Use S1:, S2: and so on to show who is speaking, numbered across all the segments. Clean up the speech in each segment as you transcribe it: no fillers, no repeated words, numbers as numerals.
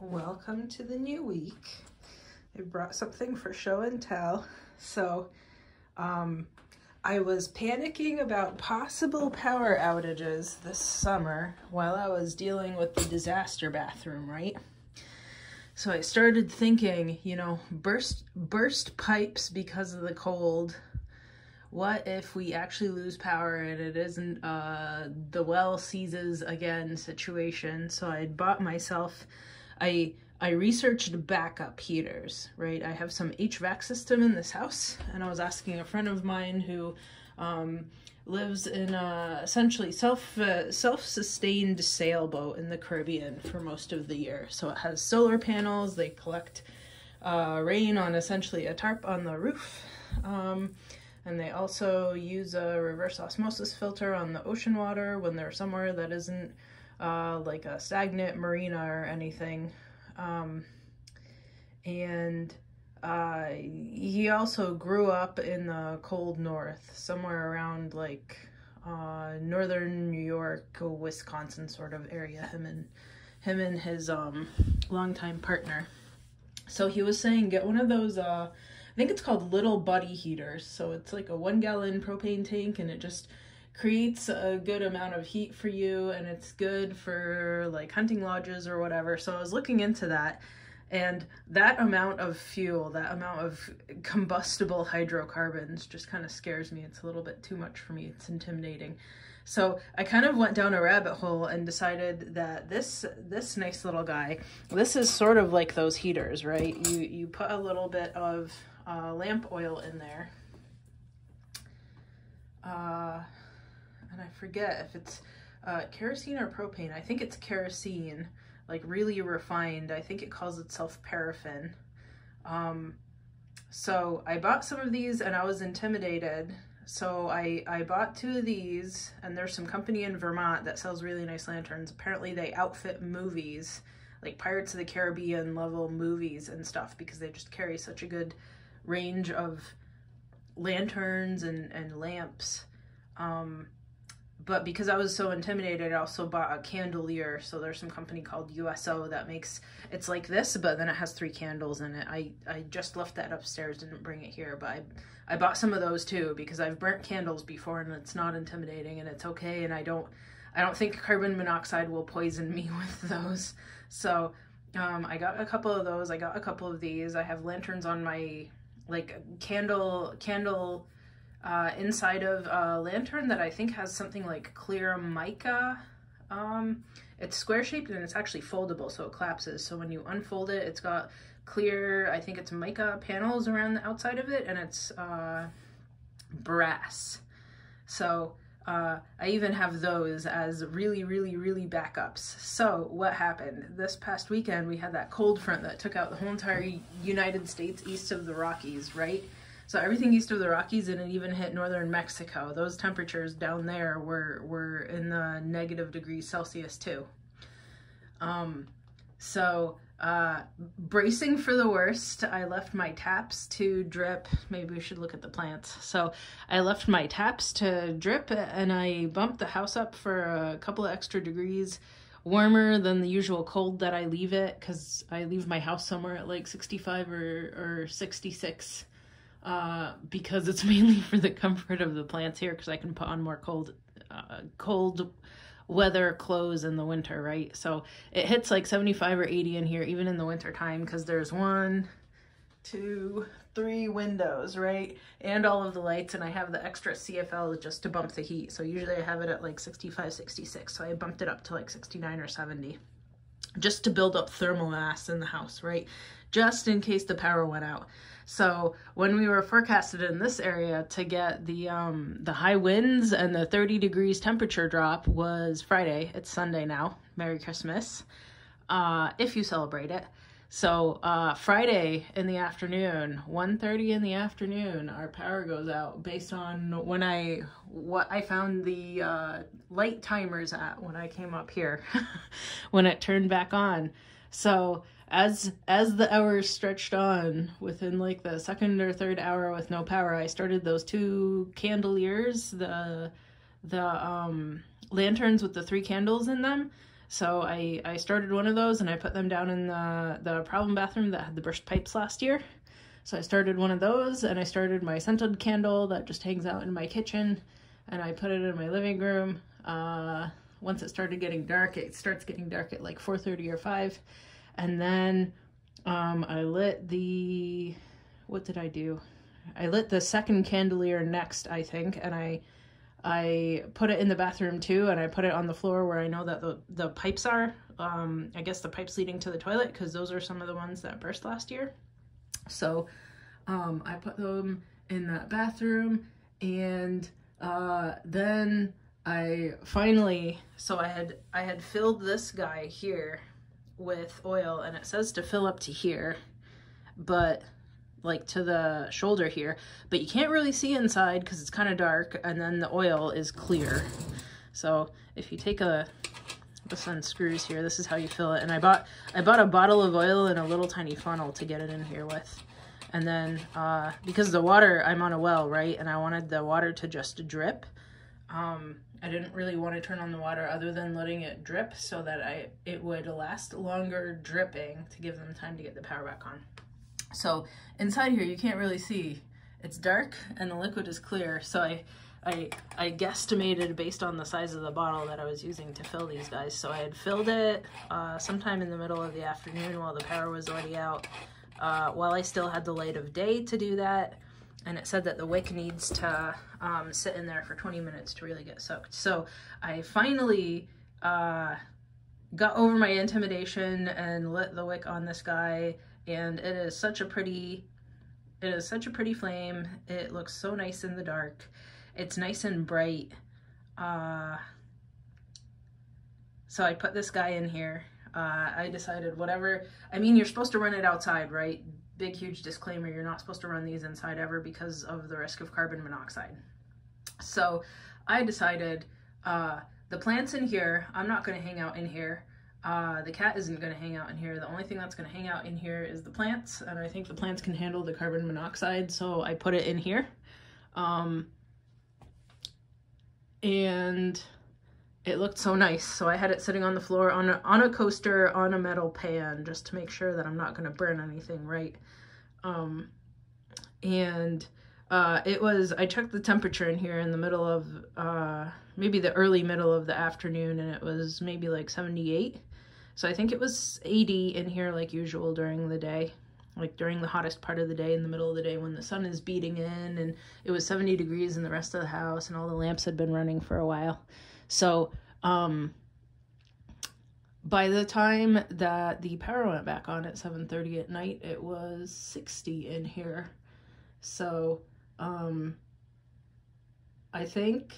S1: Welcome to the new week. I brought something for show and tell. So, I was panicking about possible power outages this summer while I was dealing with the disaster bathroom, right? So I started thinking, you know, burst pipes because of the cold. What if we actually lose power and it isn't the well seizes again situation? So I bought myself, I researched backup heaters, right? I have some HVAC system in this house, and I was asking a friend of mine who lives in essentially self-sustained sailboat in the Caribbean for most of the year. So it has solar panels, they collect rain on essentially a tarp on the roof. And they also use a reverse osmosis filter on the ocean water when they're somewhere that isn't like a stagnant marina or anything. He also grew up in the cold north, somewhere around like northern New York, Wisconsin sort of area, him and his longtime partner. So he was saying get one of those I think it's called Little Buddy heaters. So it's like a 1-gallon propane tank, and it just creates a good amount of heat for you, and it's good for like hunting lodges or whatever. So I was looking into that, and that amount of fuel, that amount of combustible hydrocarbons just kind of scares me. It's a little bit too much for me. It's intimidating. So I kind of went down a rabbit hole and decided that this nice little guy, this is sort of like those heaters, right? You put a little bit of lamp oil in there. And I forget if it's kerosene or propane. I think it's kerosene, like really refined. I think it calls itself paraffin. So I bought some of these and I was intimidated. So I bought 2 of these, and there's some company in Vermont that sells really nice lanterns. Apparently they outfit movies, like Pirates of the Caribbean level movies and stuff, because they just carry such a good range of lanterns and lamps. But because I was so intimidated, I also bought a candelier. So there's some company called USO that makes, it's like this, but then it has 3 candles in it. I just left that upstairs, didn't bring it here, but I bought some of those too, because I've burnt candles before and it's not intimidating and it's okay. And I don't think carbon monoxide will poison me with those. So I got a couple of those. I got a couple of these. I have lanterns on my like candle inside of a lantern that I think has something like clear mica. It's square shaped and it's actually foldable, so it collapses. So when you unfold it, it's got clear, I think it's mica panels around the outside of it, and it's brass. So I even have those as really backups. So what happened? This past weekend, we had that cold front that took out the whole entire United States east of the Rockies, right? So everything east of the Rockies, and it even hit northern Mexico. Those temperatures down there were in the -degrees Celsius too. Bracing for the worst, I left my taps to drip. Maybe we should look at the plants. So I left my taps to drip, and I bumped the house up for a couple of extra degrees warmer than the usual cold that I leave it, because I leave my house somewhere at like 65 or 66. Because it's mainly for the comfort of the plants here, because I can put on more cold weather clothes in the winter, right? So it hits like 75 or 80 in here, even in the winter time, because there's 1, 2, 3 windows, right? And all of the lights, and I have the extra CFL just to bump the heat. So usually I have it at like 65, 66. So I bumped it up to like 69 or 70 just to build up thermal mass in the house, right? Just in case the power went out. So when we were forecasted in this area to get the high winds and the 30 degrees temperature drop was Friday. It's Sunday now. Merry Christmas, if you celebrate it. So Friday in the afternoon, 1:30 in the afternoon, our power goes out based on what I found the light timers at when I came up here when it turned back on. So as the hours stretched on, within like the 2nd or 3rd hour with no power, I started those 2 candeliers, the lanterns with the 3 candles in them. So I started one of those and I put them down in the problem bathroom that had the burst pipes last year. So I started one of those, and I started my scented candle that just hangs out in my kitchen, and I put it in my living room. Once it started getting dark, it starts getting dark at like 4:30 or 5. And then I lit the, what did I do? I lit the second candelier next, I think, and I put it in the bathroom too, and I put it on the floor where I know that the pipes are. I guess the pipes leading to the toilet, because those are some of the ones that burst last year. So I put them in that bathroom, and then I finally, so I had filled this guy here with oil, and it says to fill up to here, but like to the shoulder here, but you can't really see inside because it's kind of dark, and then the oil is clear. So if you take this unscrews here, this is how you fill it. And I bought a bottle of oil and a little tiny funnel to get it in here with. And then because the water, I'm on a well, right, and I wanted the water to just drip, I didn't really want to turn on the water other than letting it drip so that it would last longer dripping to give them time to get the power back on. So inside here, you can't really see. It's dark and the liquid is clear. So I guesstimated based on the size of the bottle that I was using to fill these guys. So I had filled it sometime in the middle of the afternoon while the power was already out, while I still had the light of day to do that. And it said that the wick needs to sit in there for 20 minutes to really get soaked. So I finally got over my intimidation and lit the wick on this guy, and it is such a pretty flame. It looks so nice in the dark. It's nice and bright. So I put this guy in here. I decided whatever, I mean, you're supposed to run it outside, right? Big, huge disclaimer, you're not supposed to run these inside ever because of the risk of carbon monoxide. So I decided the plant's in here. I'm not going to hang out in here. The cat isn't going to hang out in here. The only thing that's going to hang out in here is the plants, and I think the plants can handle the carbon monoxide, so I put it in here. And it looked so nice, so I had it sitting on the floor on a coaster on a metal pan just to make sure that I'm not going to burn anything, right? I checked the temperature in here in the middle of maybe the early middle of the afternoon, and it was maybe like 78. So I think it was 80 in here like usual during the day, like during the hottest part of the day, in the middle of the day when the sun is beating in, and it was 70 degrees in the rest of the house and all the lamps had been running for a while. So by the time that the power went back on at 7:30 at night, it was 60 in here. So I think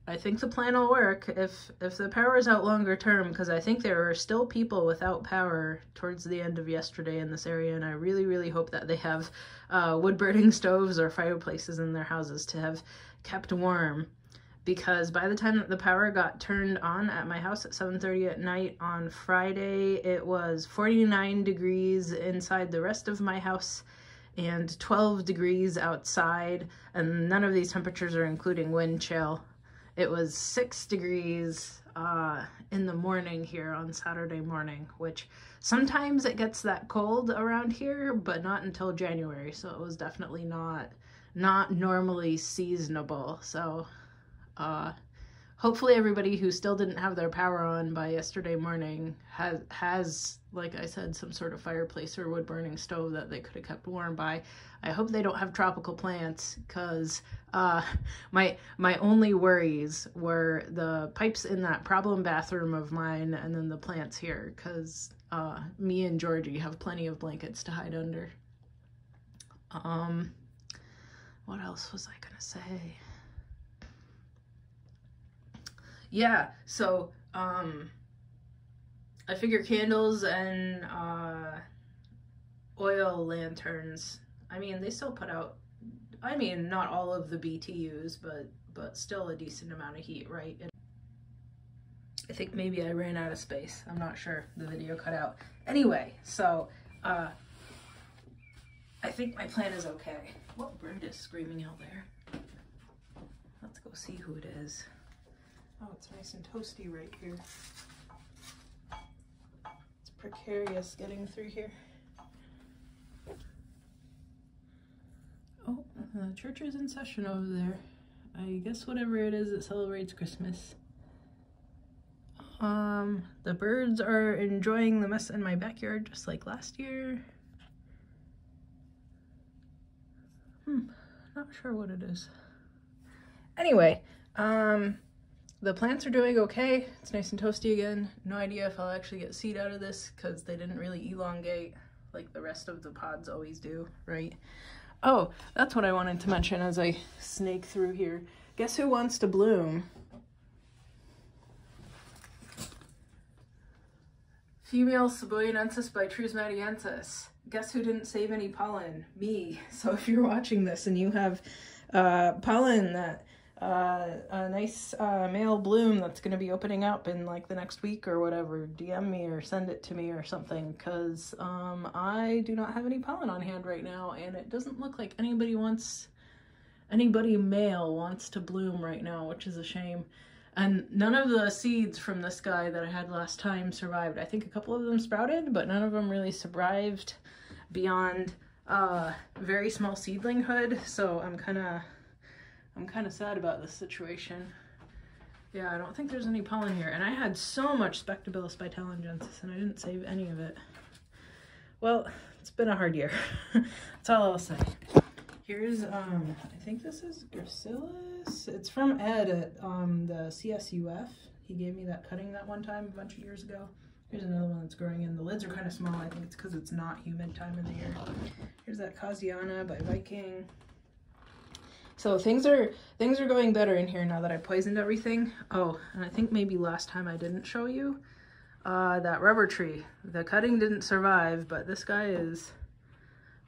S1: the plan will work if the power is out longer term, because I think there are still people without power towards the end of yesterday in this area, and I really, really hope that they have wood-burning stoves or fireplaces in their houses to have kept warm, because by the time that the power got turned on at my house at 7:30 at night on Friday, it was 49 degrees inside the rest of my house and 12 degrees outside, and none of these temperatures are including wind chill. It was 6 degrees in the morning here on Saturday morning, which sometimes it gets that cold around here, but not until January, so it was definitely not normally seasonable. So hopefully everybody who still didn't have their power on by yesterday morning has, like I said, some sort of fireplace or wood-burning stove that they could have kept warm by. I hope they don't have tropical plants, because my only worries were the pipes in that problem bathroom of mine and then the plants here, because me and Georgie have plenty of blankets to hide under. What else was I gonna say? Yeah, so I figure candles and oil lanterns, I mean, they still put out, I mean, not all of the BTUs, but still a decent amount of heat, right? I think maybe I ran out of space. I'm not sure. The video cut out. Anyway, so I think my plan is okay. What bird is screaming out there? Let's go see who it is. Oh, it's nice and toasty right here. precarious getting through here. Oh, the church is in session over there. I guess whatever it is that celebrates Christmas. The birds are enjoying the mess in my backyard just like last year. Not sure what it is. Anyway, the plants are doing okay. It's nice and toasty again. No idea if I'll actually get seed out of this because they didn't really elongate like the rest of the pods always do, right? Oh, that's what I wanted to mention as I snake through here. Guess who wants to bloom? Female Cebuenensis by Trusmatiensis. Guess who didn't save any pollen? Me. So if you're watching this and you have pollen that a nice male bloom that's going to be opening up in like the next week or whatever, DM me or send it to me or something, because I do not have any pollen on hand right now, and it doesn't look like anybody male wants to bloom right now, which is a shame. And none of the seeds from this guy that I had last time survived. I think a couple of them sprouted, but none of them really survived beyond very small seedlinghood. So I'm kind of sad about this situation. Yeah, I don't think there's any pollen here. And I had so much Spectabilis vitellengensis and I didn't save any of it. Well, it's been a hard year. That's all I'll say. Here's, I think this is Gracilis. It's from Ed at the CSUF. He gave me that cutting that one time a bunch of years ago. Here's another one that's growing in. The lids are kind of small. I think it's because it's not humid time of the year. Here's that Casiana by Viking. So things are going better in here now that I poisoned everything. Oh, and I think maybe last time I didn't show you that rubber tree. The cutting didn't survive, but this guy is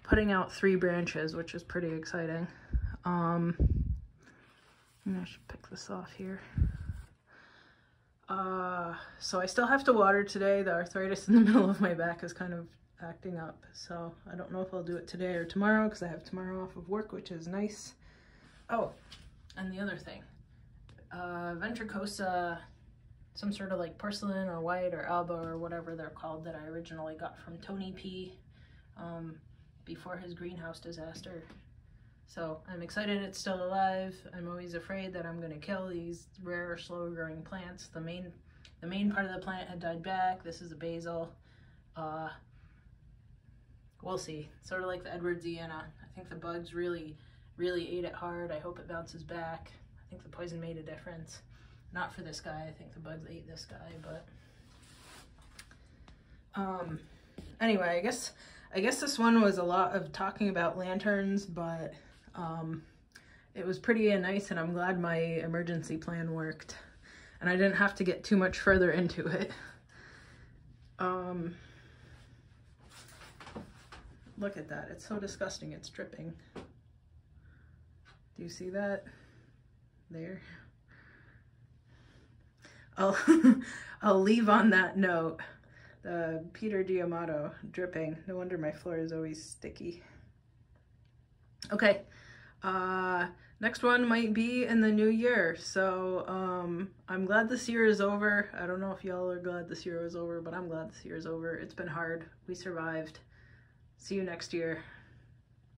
S1: putting out 3 branches, which is pretty exciting. I should pick this off here. So I still have to water today. The arthritis in the middle of my back is kind of acting up. So I don't know if I'll do it today or tomorrow because I have tomorrow off of work, which is nice. Oh, and the other thing, Ventricosa, some sort of like porcelain or white or alba or whatever they're called that I originally got from Tony P. Before his greenhouse disaster. So I'm excited it's still alive. I'm always afraid that I'm gonna kill these rare, slow growing plants. The main part of the plant had died back. This is a basil. We'll see. Sort of like the Edwardsiana. I think the bugs really ate it hard. I hope it bounces back. I think the poison made a difference. Not for this guy. I think the bugs ate this guy, but anyway, I guess this one was a lot of talking about lanterns, but it was pretty nice, and I'm glad my emergency plan worked and I didn't have to get too much further into it. Look at that. It's so disgusting. It's dripping. Do you see that? There. I'll leave on that note. The Peter Diamato dripping. No wonder my floor is always sticky. Okay, next one might be in the new year. So I'm glad this year is over. I don't know if y'all are glad this year was over, but I'm glad this year is over. It's been hard. We survived. See you next year.